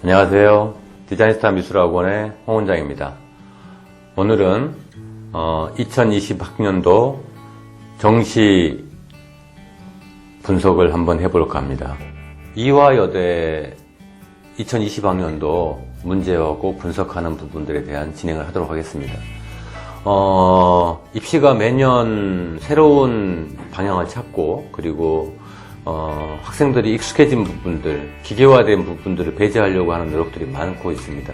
안녕하세요. 디자인스타 미술학원의 홍원장입니다. 오늘은 2020학년도 정시 분석을 한번 해볼까 합니다. 이화여대 2020학년도 문제하고 분석하는 부분들에 대한 진행을 하도록 하겠습니다. 입시가 매년 새로운 방향을 찾고, 그리고 학생들이 익숙해진 부분들, 기계화된 부분들을 배제하려고 하는 노력들이 많고 있습니다.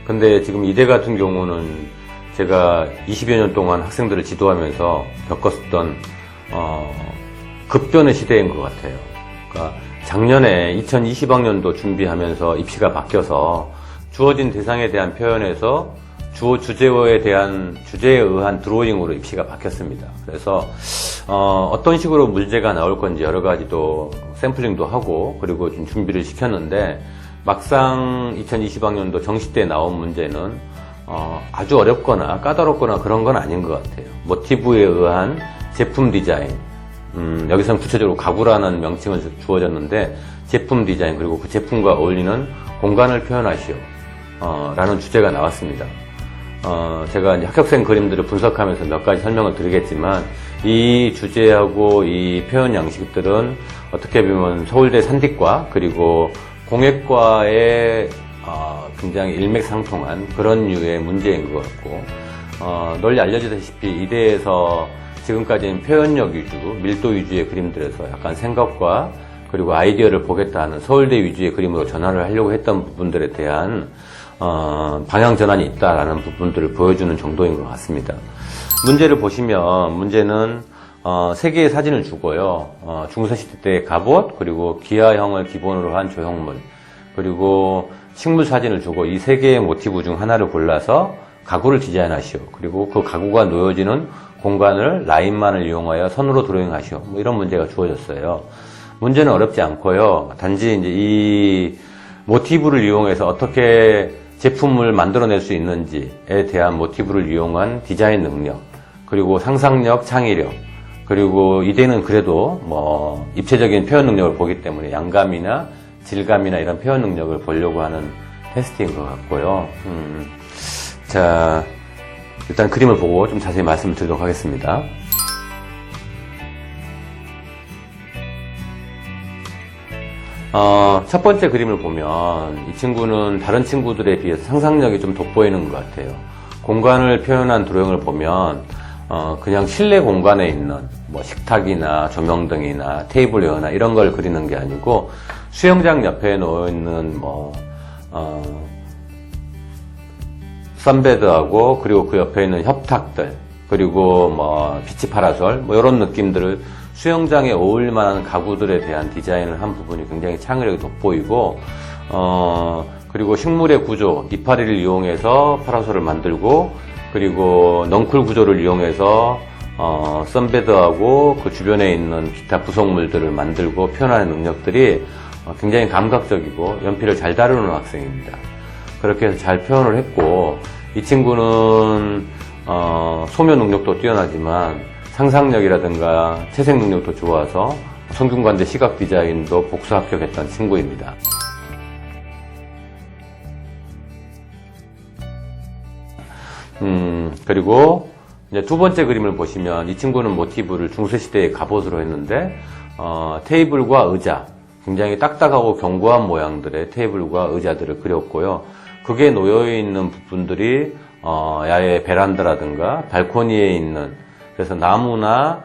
근데 지금 이대 같은 경우는 제가 20여 년 동안 학생들을 지도하면서 겪었던 급변의 시대인 것 같아요. 그러니까 작년에 2020학년도 준비하면서 입시가 바뀌어서 주어진 대상에 대한 표현에서 주어 주제에 의한 드로잉으로 입시가 바뀌었습니다. 그래서 어떤 식으로 문제가 나올 건지 여러 가지도 샘플링도 하고, 그리고 좀 준비를 시켰는데, 막상 2020학년도 정시 때 나온 문제는 아주 어렵거나 까다롭거나 그런 건 아닌 것 같아요. 모티브에 의한 제품 디자인, 여기서는 구체적으로 가구라는 명칭을 주어졌는데, 제품 디자인, 그리고 그 제품과 어울리는 공간을 표현하시오 라는 주제가 나왔습니다. 제가 이제 합격생 그림들을 분석하면서 몇 가지 설명을 드리겠지만, 이 주제하고 이 표현 양식들은 어떻게 보면 서울대 산디과 그리고 공예과의 굉장히 일맥상통한 그런 류의 문제인 것 같고, 널리 알려지다시피 이대에서 지금까지는 표현력 위주, 밀도 위주의 그림들에서 약간 생각과 그리고 아이디어를 보겠다는 서울대 위주의 그림으로 전환을 하려고 했던 부분들에 대한 방향 전환이 있다라는 부분들을 보여주는 정도인 것 같습니다. 문제를 보시면, 문제는 3개의 사진을 주고요. 중세시대 때의 갑옷, 그리고 기아형을 기본으로 한 조형물, 그리고 식물 사진을 주고 이 3개의 모티브 중 하나를 골라서 가구를 디자인하시오. 그리고 그 가구가 놓여지는 공간을 라인만을 이용하여 선으로 드로잉하시오. 뭐 이런 문제가 주어졌어요. 문제는 어렵지 않고요. 단지 이제 이 모티브를 이용해서 어떻게 제품을 만들어낼 수 있는지에 대한 모티브를 이용한 디자인 능력, 그리고 상상력, 창의력, 그리고 이대는 그래도 뭐 입체적인 표현 능력을 보기 때문에 양감이나 질감이나 이런 표현 능력을 보려고 하는 테스트인 것 같고요. 자, 일단 그림을 보고 좀 자세히 말씀을 드리도록 하겠습니다. 첫 번째 그림을 보면 이 친구는 다른 친구들에 비해서 상상력이 좀 돋보이는 것 같아요. 공간을 표현한 드로잉을 보면 그냥 실내 공간에 있는 뭐 식탁이나 조명등이나 테이블웨어나 이런 걸 그리는 게 아니고, 수영장 옆에 놓여있는 뭐 선베드하고, 그리고 그 옆에 있는 협탁들, 그리고 뭐 비치 파라솔, 뭐 이런 느낌들을 수영장에 어울릴 만한 가구들에 대한 디자인을 한 부분이 굉장히 창의력이 돋보이고, 그리고 식물의 구조, 이파리를 이용해서 파라솔을 만들고, 그리고 넝쿨 구조를 이용해서 선베드하고 그 주변에 있는 기타 구성물들을 만들고 표현하는 능력들이 굉장히 감각적이고 연필을 잘 다루는 학생입니다. 그렇게 해서 잘 표현을 했고, 이 친구는 소묘 능력도 뛰어나지만 상상력이라든가 채색 능력도 좋아서 성균관대 시각 디자인도 복수 합격했던 친구입니다. 그리고 이제 두 번째 그림을 보시면, 이 친구는 모티브를 중세시대의 갑옷으로 했는데, 테이블과 의자, 굉장히 딱딱하고 견고한 모양들의 테이블과 의자들을 그렸고요. 그게 놓여있는 부분들이 야외 베란다라든가 발코니에 있는, 그래서 나무나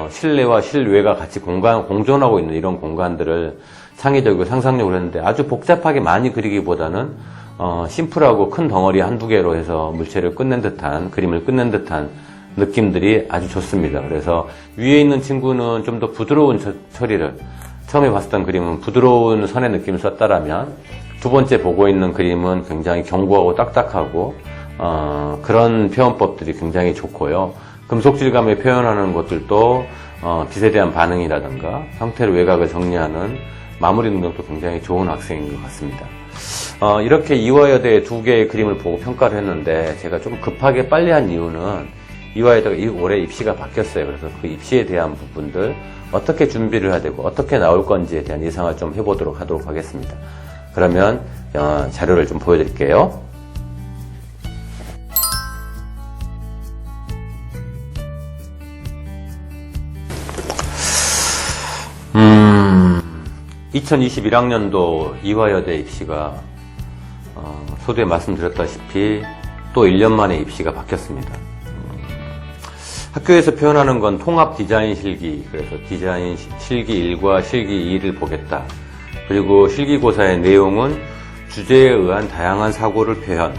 실내와 실외가 같이 공존하고 있는 이런 공간들을 창의적이고 상상력으로 했는데, 아주 복잡하게 많이 그리기보다는 심플하고 큰 덩어리 한두 개로 해서 물체를 끝낸 듯한, 그림을 끝낸 듯한 느낌들이 아주 좋습니다. 그래서 위에 있는 친구는 좀 더 부드러운 처리를, 처음에 봤었던 그림은 부드러운 선의 느낌을 썼다라면, 두 번째 보고 있는 그림은 굉장히 견고하고 딱딱하고 그런 표현법들이 굉장히 좋고요. 금속 질감을 표현하는 것들도 빛에 대한 반응이라든가 형태로 외곽을 정리하는 마무리 능력도 굉장히 좋은 학생인 것 같습니다. 이렇게 이화여대 2개의 그림을 보고 평가를 했는데, 제가 좀 급하게 빨리 한 이유는 이화여대가 올해 입시가 바뀌었어요. 그래서 그 입시에 대한 부분들, 어떻게 준비를 해야 되고 어떻게 나올 건지에 대한 예상을 좀 해보도록 하겠습니다. 그러면 자료를 좀 보여드릴게요. 음, 2021학년도 이화여대 입시가 소두에 말씀드렸다시피 또 1년 만에 입시가 바뀌었습니다. 학교에서 표현하는 건 통합 디자인 실기, 그래서 디자인 실기 1과 실기 2를 보겠다. 그리고 실기고사의 내용은 주제에 의한 다양한 사고를 표현,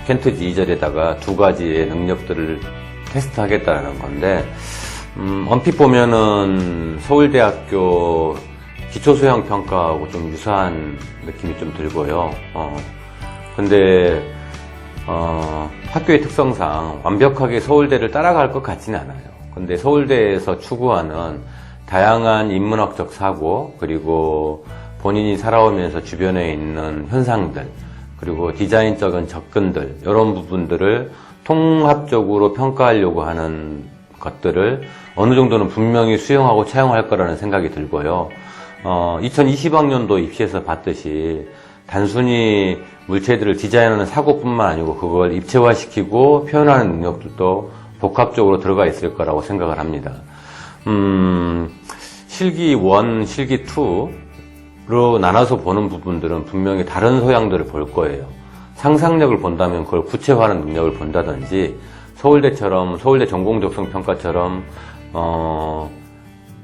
켄트지 2절에다가 두 가지의 능력들을 테스트하겠다는 건데, 얼핏 보면은 서울대학교 기초소양평가하고 좀 유사한 느낌이 좀 들고요. 근데 학교의 특성상 완벽하게 서울대를 따라갈 것 같지는 않아요. 근데 서울대에서 추구하는 다양한 인문학적 사고, 그리고 본인이 살아오면서 주변에 있는 현상들, 그리고 디자인적인 접근들, 이런 부분들을 통합적으로 평가하려고 하는 것들을 어느 정도는 분명히 수용하고 차용할 거라는 생각이 들고요. 2020학년도 입시에서 봤듯이 단순히 물체들을 디자인하는 사고뿐만 아니고 그걸 입체화시키고 표현하는 능력들도 복합적으로 들어가 있을 거라고 생각을 합니다. 실기 1, 실기 2로 나눠서 보는 부분들은 분명히 다른 소양들을 볼 거예요. 상상력을 본다면 그걸 구체화하는 능력을 본다든지, 서울대처럼 서울대 전공적성 평가처럼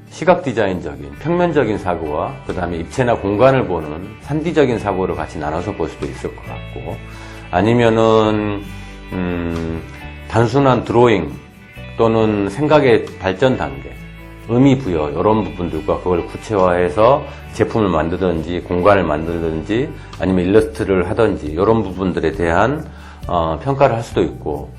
시각 디자인적인 평면적인 사고와 그 다음에 입체나 공간을 보는 3D적인 사고를 같이 나눠서 볼 수도 있을 것 같고, 아니면은 단순한 드로잉 또는 생각의 발전 단계, 의미 부여 이런 부분들과 그걸 구체화해서 제품을 만들든지 공간을 만들든지 아니면 일러스트를 하든지 이런 부분들에 대한 평가를 할 수도 있고,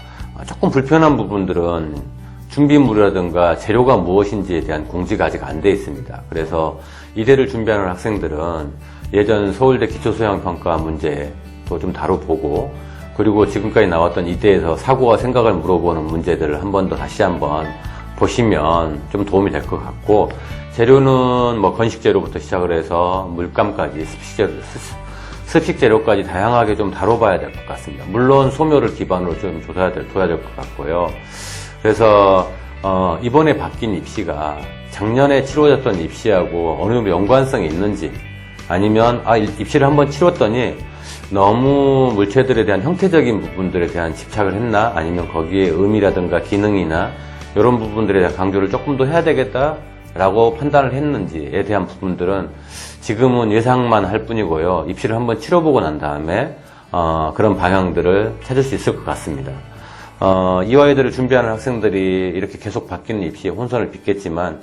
조금 불편한 부분들은 준비물이라든가 재료가 무엇인지에 대한 공지가 아직 안 돼 있습니다. 그래서 이대를 준비하는 학생들은 예전 서울대 기초소양평가 문제도 좀 다뤄보고, 그리고 지금까지 나왔던 이대에서 사고와 생각을 물어보는 문제들을 한 번 더 다시 한번 보시면 좀 도움이 될 것 같고, 재료는 뭐 건식재료부터 시작을 해서 물감까지 습식재료까지 다양하게 좀 다뤄봐야 될 것 같습니다. 물론 소묘를 기반으로 좀 둬야 될 것 같고요. 그래서 이번에 바뀐 입시가 작년에 치러졌던 입시하고 어느 정도 연관성이 있는지, 아니면 입시를 한번 치렀더니 너무 물체들에 대한 형태적인 부분들에 대한 집착을 했나, 아니면 거기에 의미라든가 기능이나 이런 부분들에 대한 강조를 조금 더 해야 되겠다라고 판단을 했는지에 대한 부분들은 지금은 예상만 할 뿐이고요. 입시를 한번 치러보고 난 다음에 그런 방향들을 찾을 수 있을 것 같습니다. 이화여대를 준비하는 학생들이 이렇게 계속 바뀌는 입시에 혼선을 빚겠지만,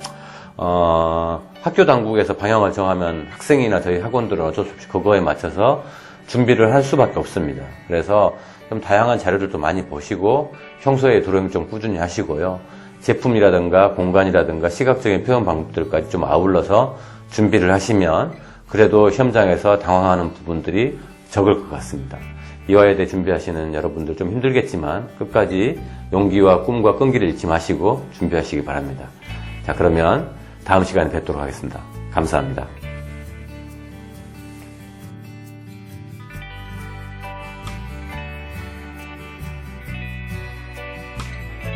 학교 당국에서 방향을 정하면 학생이나 저희 학원들은 어쩔 수 없이 그거에 맞춰서 준비를 할 수밖에 없습니다. 그래서 좀 다양한 자료들도 많이 보시고 평소에 드로잉 좀 꾸준히 하시고요. 제품이라든가 공간이라든가 시각적인 표현 방법들까지 좀 아울러서 준비를 하시면 그래도 시험장에서 당황하는 부분들이 적을 것 같습니다. 이화여대 준비하시는 여러분들 좀 힘들겠지만 끝까지 용기와 꿈과 끈기를 잃지 마시고 준비하시기 바랍니다. 자, 그러면 다음 시간에 뵙도록 하겠습니다. 감사합니다.